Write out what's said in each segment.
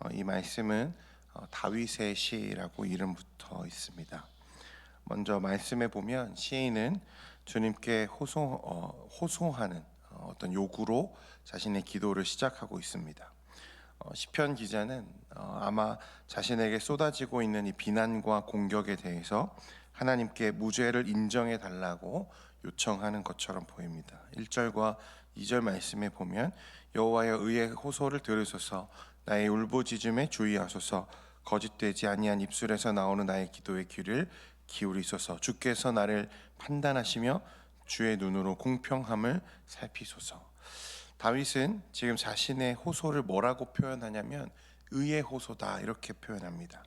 이 말씀은 다윗의 시라고 이름 붙어 있습니다. 먼저 말씀에 보면 시인은 주님께 호소하는 어떤 요구로 자신의 기도를 시작하고 있습니다. 시편 기자는 아마 자신에게 쏟아지고 있는 이 비난과 공격에 대해서 하나님께 무죄를 인정해 달라고 요청하는 것처럼 보입니다. 1절과 2절 말씀에 보면 여호와여 의의 호소를 들으소서, 나의 울부짖음에 주의하소서, 거짓되지 아니한 입술에서 나오는 나의 기도의 귀를 기울이소서, 주께서 나를 판단하시며 주의 눈으로 공평함을 살피소서. 다윗은 지금 자신의 호소를 뭐라고 표현하냐면 의의 호소다 이렇게 표현합니다.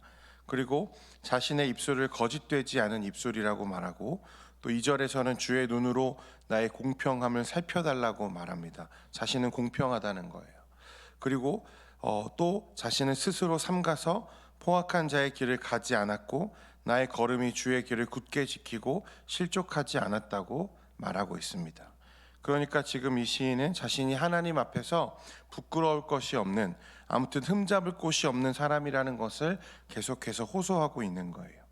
그리고 자신의 입술을 거짓되지 않은 입술이라고 말하고, 또 2절에서는 주의 눈으로 나의 공평함을 살펴달라고 말합니다. 자신은 공평하다는 거예요. 그리고 또 자신은 스스로 삼가서 포악한 자의 길을 가지 않았고 나의 걸음이 주의 길을 굳게 지키고 실족하지 않았다고 말하고 있습니다. 그러니까 지금 이 시인은 자신이 하나님 앞에서 부끄러울 것이 없는, 아무튼 흠잡을 곳이 없는 사람이라는 것을 계속해서 호소하고 있는 거예요.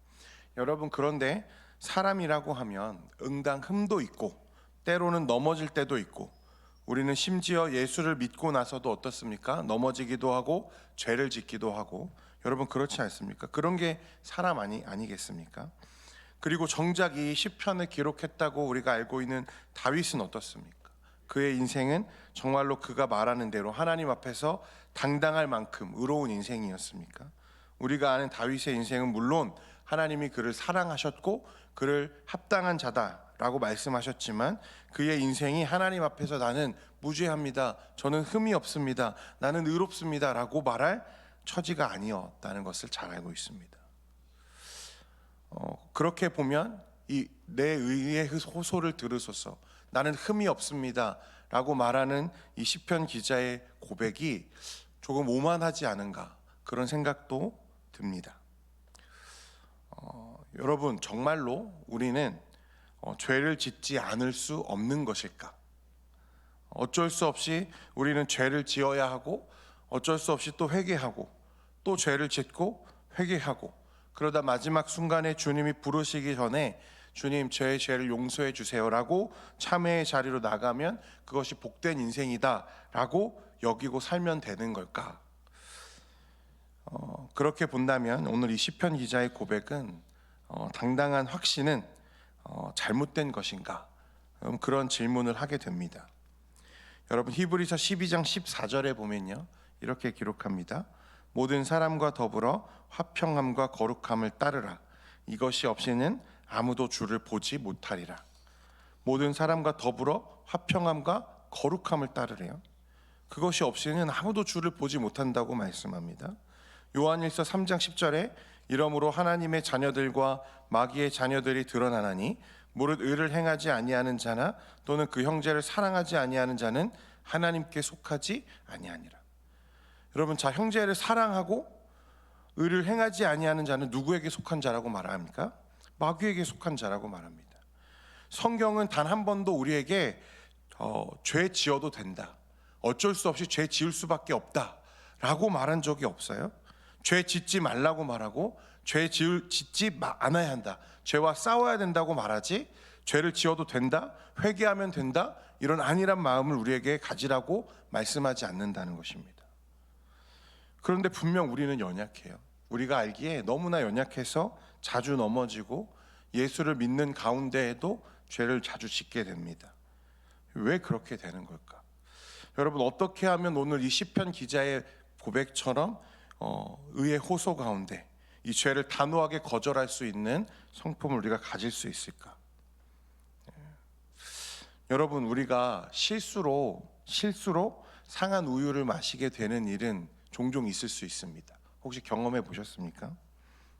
여러분, 그런데 사람이라고 하면 응당 흠도 있고 때로는 넘어질 때도 있고, 우리는 심지어 예수를 믿고 나서도 어떻습니까? 넘어지기도 하고 죄를 짓기도 하고. 여러분, 그렇지 않습니까? 그런 게 사람 아니겠습니까? 그리고 정작 이 시편을 기록했다고 우리가 알고 있는 다윗은 어떻습니까? 그의 인생은 정말로 그가 말하는 대로 하나님 앞에서 당당할 만큼 의로운 인생이었습니까? 우리가 아는 다윗의 인생은 물론 하나님이 그를 사랑하셨고 그를 합당한 자다라고 말씀하셨지만, 그의 인생이 하나님 앞에서 나는 무죄합니다, 저는 흠이 없습니다, 나는 의롭습니다 라고 말할 처지가 아니었다는 것을 잘 알고 있습니다. 그렇게 보면 내 의의 호소를 들으소서, 나는 흠이 없습니다 라고 말하는 이 시편 기자의 고백이 조금 오만하지 않은가, 그런 생각도 듭니다. 여러분, 정말로 우리는 죄를 짓지 않을 수 없는 것일까? 어쩔 수 없이 우리는 죄를 지어야 하고, 어쩔 수 없이 또 회개하고, 또 죄를 짓고 회개하고, 그러다 마지막 순간에 주님이 부르시기 전에 주님, 저의 죄를 용서해 주세요라고 참회의 자리로 나가면 그것이 복된 인생이다 라고 여기고 살면 되는 걸까? 그렇게 본다면 오늘 이 시편 기자의 고백은 당당한 확신은 잘못된 것인가? 그런 질문을 하게 됩니다. 여러분, 히브리서 12장 14절에 보면요, 이렇게 기록합니다. 모든 사람과 더불어 화평함과 거룩함을 따르라. 이것이 없이는 아무도 주를 보지 못하리라. 모든 사람과 더불어 화평함과 거룩함을 따르래요. 그것이 없이는 아무도 주를 보지 못한다고 말씀합니다. 요한일서 3장 10절에 이러므로 하나님의 자녀들과 마귀의 자녀들이 드러나나니 무릇 의를 행하지 아니하는 자나 또는 그 형제를 사랑하지 아니하는 자는 하나님께 속하지 아니하니라. 여러분, 자, 형제를 사랑하고 의를 행하지 아니하는 자는 누구에게 속한 자라고 말합니까? 마귀에게 속한 자라고 말합니다. 성경은 단 한 번도 우리에게 죄 지어도 된다, 어쩔 수 없이 죄 지을 수밖에 없다 라고 말한 적이 없어요. 죄 짓지 말라고 말하고 죄 짓지 않아야 한다, 죄와 싸워야 된다고 말하지, 죄를 지어도 된다, 회개하면 된다, 이런 안일한 마음을 우리에게 가지라고 말씀하지 않는다는 것입니다. 그런데 분명 우리는 연약해요. 우리가 알기에 너무나 연약해서 자주 넘어지고 예수를 믿는 가운데에도 죄를 자주 짓게 됩니다. 왜 그렇게 되는 걸까? 여러분, 어떻게 하면 오늘 이 시편 기자의 고백처럼 의의 호소 가운데 이 죄를 단호하게 거절할 수 있는 성품을 우리가 가질 수 있을까? 여러분, 우리가 실수로 상한 우유를 마시게 되는 일은 종종 있을 수 있습니다. 혹시 경험해 보셨습니까?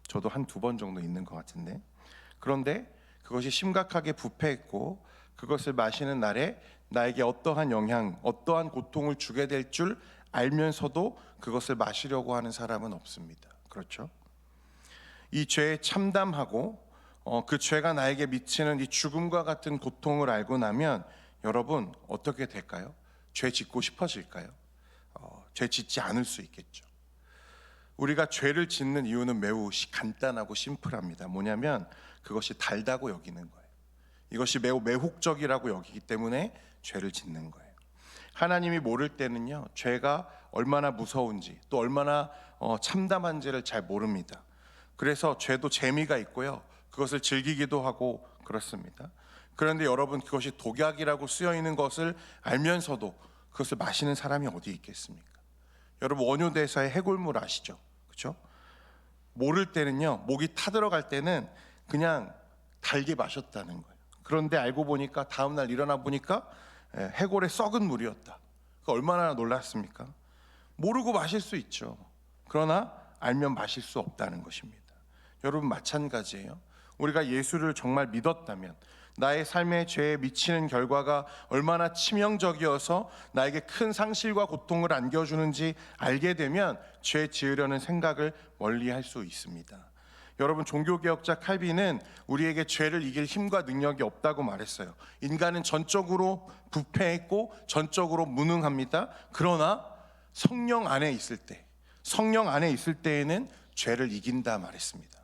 저도 한 두 번 정도 있는 것 같은데, 그런데 그것이 심각하게 부패했고 그것을 마시는 날에 나에게 어떠한 영향, 어떠한 고통을 주게 될 줄 알면서도 그것을 마시려고 하는 사람은 없습니다. 그렇죠? 이 죄에 참담하고 그 죄가 나에게 미치는 이 죽음과 같은 고통을 알고 나면 여러분, 어떻게 될까요? 죄 짓고 싶어질까요? 죄 짓지 않을 수 있겠죠. 우리가 죄를 짓는 이유는 매우 간단하고 심플합니다. 뭐냐면 그것이 달다고 여기는 거예요. 이것이 매우 매혹적이라고 여기기 때문에 죄를 짓는 거예요. 하나님이 모를 때는요, 죄가 얼마나 무서운지 또 얼마나 참담한지를 잘 모릅니다. 그래서 죄도 재미가 있고요, 그것을 즐기기도 하고 그렇습니다. 그런데 여러분, 그것이 독약이라고 쓰여 있는 것을 알면서도 그것을 마시는 사람이 어디 있겠습니까? 여러분, 원효대사의 해골물 아시죠? 그렇죠? 모를 때는요, 목이 타들어갈 때는 그냥 달게 마셨다는 거예요. 그런데 알고 보니까 다음날 일어나 보니까 해골의 썩은 물이었다. 얼마나 놀랐습니까? 모르고 마실 수 있죠. 그러나 알면 마실 수 없다는 것입니다. 여러분, 마찬가지예요. 우리가 예수를 정말 믿었다면, 나의 삶의 죄에 미치는 결과가 얼마나 치명적이어서 나에게 큰 상실과 고통을 안겨주는지 알게 되면 죄 지으려는 생각을 멀리할 수 있습니다. 여러분, 종교개혁자 칼빈은 우리에게 죄를 이길 힘과 능력이 없다고 말했어요. 인간은 전적으로 부패했고 전적으로 무능합니다. 그러나 성령 안에 있을 때에는 죄를 이긴다 말했습니다.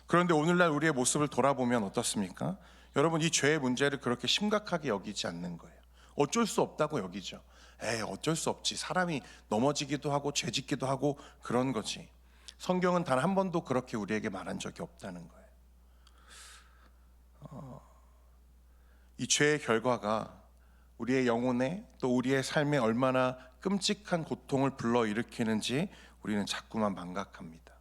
그런데 오늘날 우리의 모습을 돌아보면 어떻습니까? 여러분, 이 죄의 문제를 그렇게 심각하게 여기지 않는 거예요. 어쩔 수 없다고 여기죠. 어쩔 수 없지. 사람이 넘어지기도 하고 죄 짓기도 하고 그런 거지. 성경은 단 한 번도 그렇게 우리에게 말한 적이 없다는 거예요. 이 죄의 결과가 우리의 영혼에 또 우리의 삶에 얼마나 끔찍한 고통을 불러일으키는지 우리는 자꾸만 망각합니다.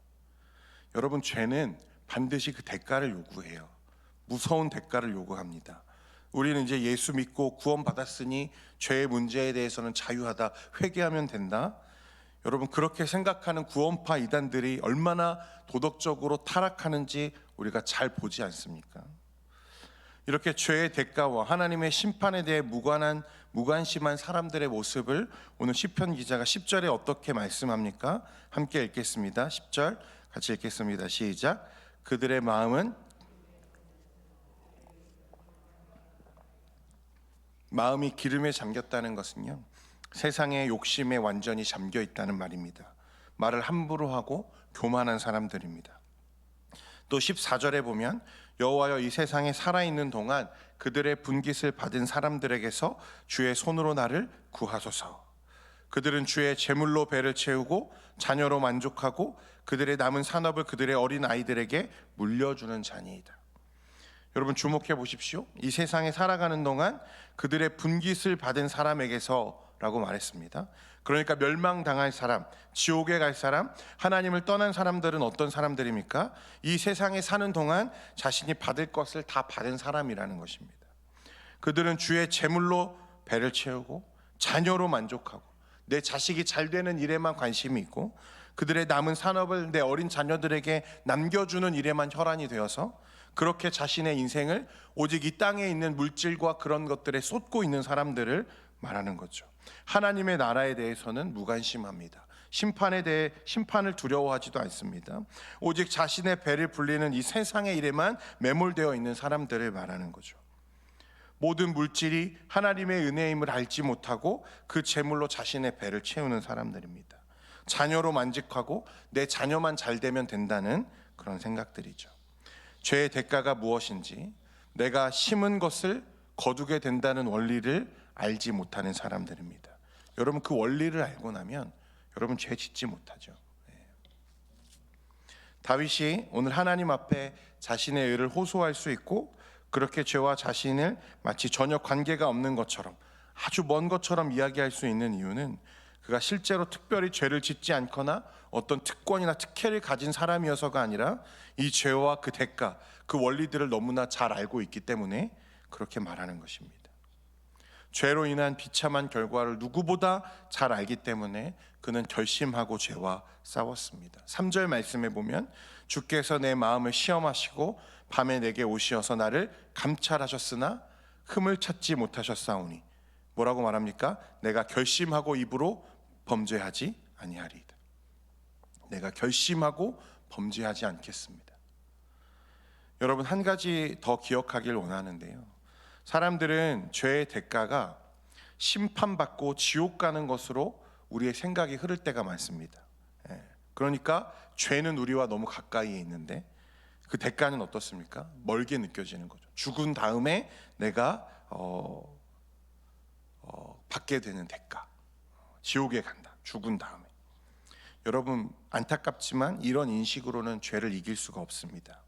여러분, 죄는 반드시 그 대가를 요구해요. 무서운 대가를 요구합니다. 우리는 이제 예수 믿고 구원받았으니 죄의 문제에 대해서는 자유하다, 회개하면 된다. 여러분, 그렇게 생각하는 구원파 이단들이 얼마나 도덕적으로 타락하는지 우리가 잘 보지 않습니까? 이렇게 죄의 대가와 하나님의 심판에 대해 무관심한 사람들의 모습을 오늘 시편 기자가 10절에 어떻게 말씀합니까? 함께 읽겠습니다. 10절 같이 읽겠습니다. 시작. 그들의 마음이 기름에 잠겼다는 것은요, 세상의 욕심에 완전히 잠겨 있다는 말입니다. 말을 함부로 하고 교만한 사람들입니다. 또 14절에 보면 여호와여, 이 세상에 살아있는 동안 그들의 분깃을 받은 사람들에게서 주의 손으로 나를 구하소서. 그들은 주의 제물로 배를 채우고 자녀로 만족하고 그들의 남은 산업을 그들의 어린 아이들에게 물려주는 자니이다. 여러분, 주목해 보십시오. 이 세상에 살아가는 동안 그들의 분깃을 받은 사람에게서 라고 말했습니다. 그러니까 멸망당할 사람, 지옥에 갈 사람, 하나님을 떠난 사람들은 어떤 사람들입니까? 이 세상에 사는 동안 자신이 받을 것을 다 받은 사람이라는 것입니다. 그들은 주의 제물로 배를 채우고 자녀로 만족하고 내 자식이 잘 되는 일에만 관심이 있고 그들의 남은 산업을 내 어린 자녀들에게 남겨주는 일에만 혈안이 되어서 그렇게 자신의 인생을 오직 이 땅에 있는 물질과 그런 것들에 쏟고 있는 사람들을 말하는 거죠. 하나님의 나라에 대해서는 무관심합니다. 심판을 두려워하지도 않습니다. 오직 자신의 배를 불리는 이 세상의 일에만 매몰되어 있는 사람들을 말하는 거죠. 모든 물질이 하나님의 은혜임을 알지 못하고 그 재물로 자신의 배를 채우는 사람들입니다. 자녀로 만족하고 내 자녀만 잘 되면 된다는 그런 생각들이죠. 죄의 대가가 무엇인지, 내가 심은 것을 거두게 된다는 원리를 알지 못하는 사람들입니다. 여러분, 그 원리를 알고 나면 여러분 죄 짓지 못하죠. 다윗이 오늘 하나님 앞에 자신의 의를 호소할 수 있고 그렇게 죄와 자신을 마치 전혀 관계가 없는 것처럼, 아주 먼 것처럼 이야기할 수 있는 이유는 그가 실제로 특별히 죄를 짓지 않거나 어떤 특권이나 특혜를 가진 사람이어서가 아니라 이 죄와 그 대가, 그 원리들을 너무나 잘 알고 있기 때문에 그렇게 말하는 것입니다. 죄로 인한 비참한 결과를 누구보다 잘 알기 때문에 그는 결심하고 죄와 싸웠습니다. 3절 말씀에 보면 주께서 내 마음을 시험하시고 밤에 내게 오시어서 나를 감찰하셨으나 흠을 찾지 못하셨사오니, 뭐라고 말합니까? 내가 결심하고 입으로 범죄하지 아니하리이다. 내가 결심하고 범죄하지 않겠습니다. 여러분, 한 가지 더 기억하길 원하는데요, 사람들은 죄의 대가가 심판받고 지옥 가는 것으로 우리의 생각이 흐를 때가 많습니다. 그러니까 죄는 우리와 너무 가까이에 있는데 그 대가는 어떻습니까? 멀게 느껴지는 거죠. 죽은 다음에 내가 받게 되는 대가, 지옥에 간다. 죽은 다음에. 여러분, 안타깝지만 이런 인식으로는 죄를 이길 수가 없습니다.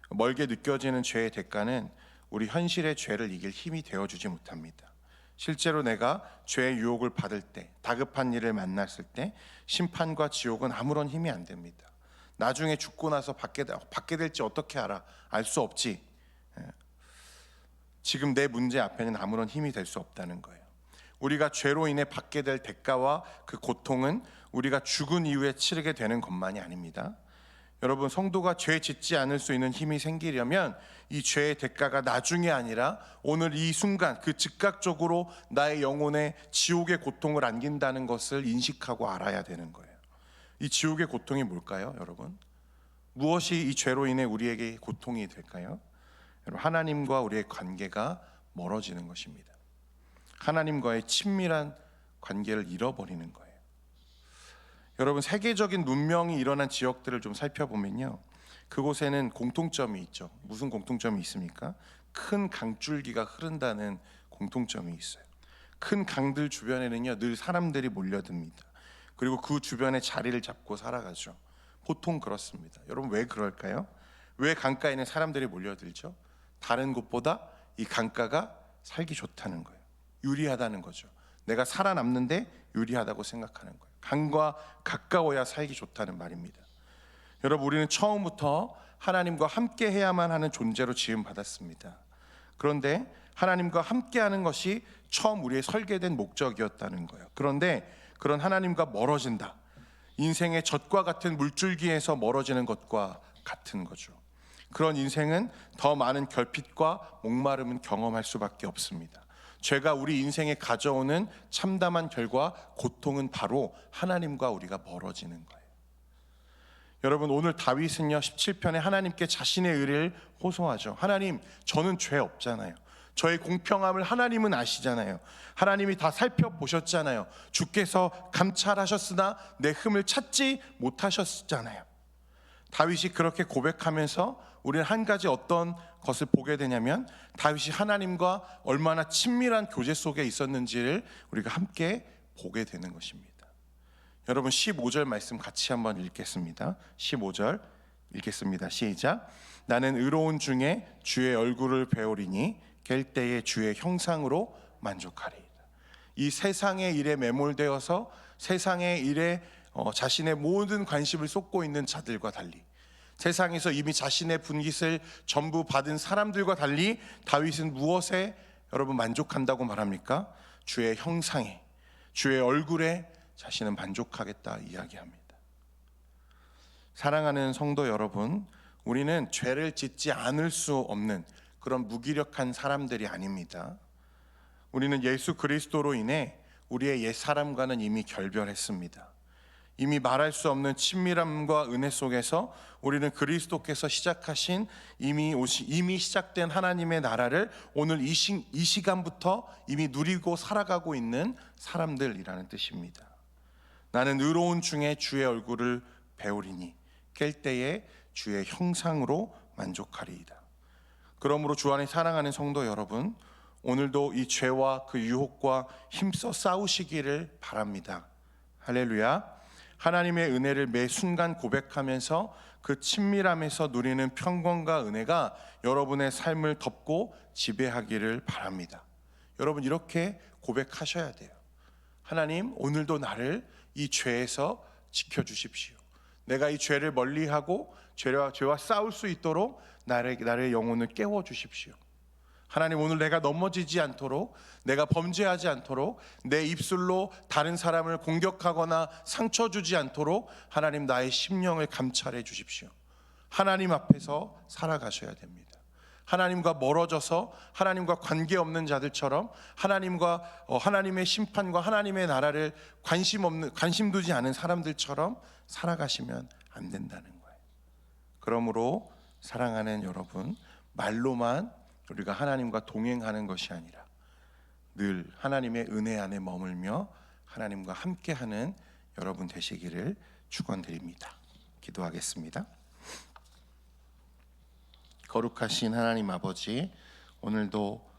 멀게 느껴지는 죄의 대가는 우리 현실의 죄를 이길 힘이 되어주지 못합니다. 실제로 내가 죄의 유혹을 받을 때, 다급한 일을 만났을 때 심판과 지옥은 아무런 힘이 안 됩니다. 나중에 죽고 나서 받게 될지 어떻게 알아? 알 수 없지. 지금 내 문제 앞에는 아무런 힘이 될 수 없다는 거예요. 우리가 죄로 인해 받게 될 대가와 그 고통은 우리가 죽은 이후에 치르게 되는 것만이 아닙니다. 여러분, 성도가 죄 짓지 않을 수 있는 힘이 생기려면 이 죄의 대가가 나중에 아니라 오늘 이 순간 그 즉각적으로 나의 영혼에 지옥의 고통을 안긴다는 것을 인식하고 알아야 되는 거예요. 이 지옥의 고통이 뭘까요, 여러분? 무엇이 이 죄로 인해 우리에게 고통이 될까요? 여러분, 하나님과 우리의 관계가 멀어지는 것입니다. 하나님과의 친밀한 관계를 잃어버리는 거예요. 여러분, 세계적인 문명이 일어난 지역들을 좀 살펴보면요, 그곳에는 공통점이 있죠. 무슨 공통점이 있습니까? 큰 강줄기가 흐른다는 공통점이 있어요. 큰 강들 주변에는요 늘 사람들이 몰려듭니다. 그리고 그 주변에 자리를 잡고 살아가죠. 보통 그렇습니다. 여러분, 왜 그럴까요? 왜 강가에는 사람들이 몰려들죠? 다른 곳보다 이 강가가 살기 좋다는 거예요. 유리하다는 거죠. 내가 살아남는데 유리하다고 생각하는 거예요. 강과 가까워야 살기 좋다는 말입니다. 여러분, 우리는 처음부터 하나님과 함께 해야만 하는 존재로 지음 받았습니다. 그런데 하나님과 함께 하는 것이 처음 우리의 설계된 목적이었다는 거예요. 그런데 그런 하나님과 멀어진다, 인생의 젖과 같은 물줄기에서 멀어지는 것과 같은 거죠. 그런 인생은 더 많은 결핍과 목마름은 경험할 수밖에 없습니다. 죄가 우리 인생에 가져오는 참담한 결과, 고통은 바로 하나님과 우리가 멀어지는 거예요. 여러분, 오늘 다윗은요 17편에 하나님께 자신의 의를 호소하죠. 하나님, 저는 죄 없잖아요. 저의 공평함을 하나님은 아시잖아요. 하나님이 다 살펴보셨잖아요. 주께서 감찰하셨으나 내 흠을 찾지 못하셨잖아요. 다윗이 그렇게 고백하면서 우리는 한 가지 어떤 것을 보게 되냐면, 다윗이 하나님과 얼마나 친밀한 교제 속에 있었는지를 우리가 함께 보게 되는 것입니다. 여러분, 15절 말씀 같이 한번 읽겠습니다. 15절 읽겠습니다. 시작. 나는 의로운 중에 주의 얼굴을 배우리니 깰 때에 주의 형상으로 만족하리이다. 이 세상의 일에 매몰되어서 세상의 일에 자신의 모든 관심을 쏟고 있는 자들과 달리, 세상에서 이미 자신의 분깃을 전부 받은 사람들과 달리 다윗은 무엇에 여러분 만족한다고 말합니까? 주의 형상에, 주의 얼굴에 자신은 만족하겠다 이야기합니다. 사랑하는 성도 여러분, 우리는 죄를 짓지 않을 수 없는 그런 무기력한 사람들이 아닙니다. 우리는 예수 그리스도로 인해 우리의 옛 사람과는 이미 결별했습니다. 이미 말할 수 없는 친밀함과 은혜 속에서 우리는 그리스도께서 시작하신 이미 시작된 하나님의 나라를 오늘 이 시간부터 이미 누리고 살아가고 있는 사람들이라는 뜻입니다. 나는 의로운 중에 주의 얼굴을 배우리니 깰 때에 주의 형상으로 만족하리이다. 그러므로 주 안에 사랑하는 성도 여러분, 오늘도 이 죄와 그 유혹과 힘써 싸우시기를 바랍니다. 할렐루야. 하나님의 은혜를 매 순간 고백하면서 그 친밀함에서 누리는 평강과 은혜가 여러분의 삶을 덮고 지배하기를 바랍니다. 여러분, 이렇게 고백하셔야 돼요. 하나님, 오늘도 나를 이 죄에서 지켜주십시오. 내가 이 죄를 멀리하고 죄와 싸울 수 있도록 나의 영혼을 깨워주십시오. 하나님, 오늘 내가 넘어지지 않도록, 내가 범죄하지 않도록, 내 입술로 다른 사람을 공격하거나 상처 주지 않도록 하나님, 나의 심령을 감찰해 주십시오. 하나님 앞에서 살아가셔야 됩니다. 하나님과 멀어져서 하나님과 관계없는 자들처럼 하나님의 심판과 하나님의 나라를 관심 두지 않은 사람들처럼 살아가시면 안 된다는 거예요. 그러므로 사랑하는 여러분, 말로만 우리가 하나님과 동행하는 것이 아니라 늘 하나님의 은혜 안에 머물며 하나님과 함께하는 여러분 되시기를 축원드립니다. 기도하겠습니다. 거룩하신 하나님 아버지, 오늘도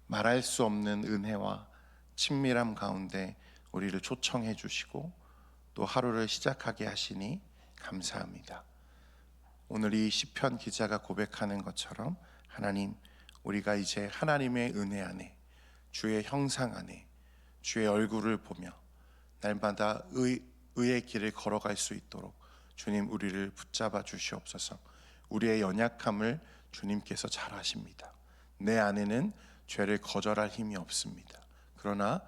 말할 수 없는 은혜와 친밀함 가운데 우리를 초청해 주시고 또 하루를 시작하게 하시니 감사합니다. 오늘 이 시편 기자가 고백하는 것처럼 하나님, 우리가 이제 하나님의 은혜 안에, 주의 형상 안에, 주의 얼굴을 보며 날마다 의의 길을 걸어갈 수 있도록 주님 우리를 붙잡아 주시옵소서. 우리의 연약함을 주님께서 잘 아십니다. 내 안에는 죄를 거절할 힘이 없습니다. 그러나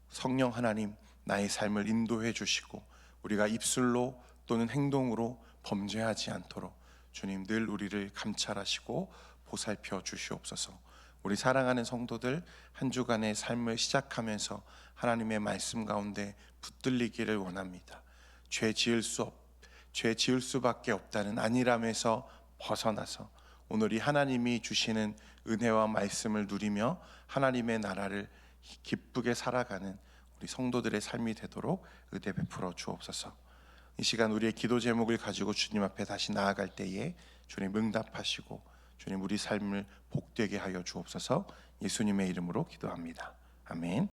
성령 하나님, 나의 삶을 인도해 주시고 우리가 입술로 또는 행동으로 범죄하지 않도록 주님 늘 우리를 감찰하시고 보살펴 주시옵소서. 우리 사랑하는 성도들 한 주간의 삶을 시작하면서 하나님의 말씀 가운데 붙들리기를 원합니다. 죄 지을 수밖에 없다는 안일함에서 벗어나서 오늘 이 하나님이 주시는 은혜와 말씀을 누리며 하나님의 나라를 기쁘게 살아가는 우리 성도들의 삶이 되도록 은혜 베풀어 주옵소서. 이 시간 우리의 기도 제목을 가지고 주님 앞에 다시 나아갈 때에 주님 응답하시고 주님 우리 삶을 복되게 하여 주옵소서. 예수님의 이름으로 기도합니다. 아멘.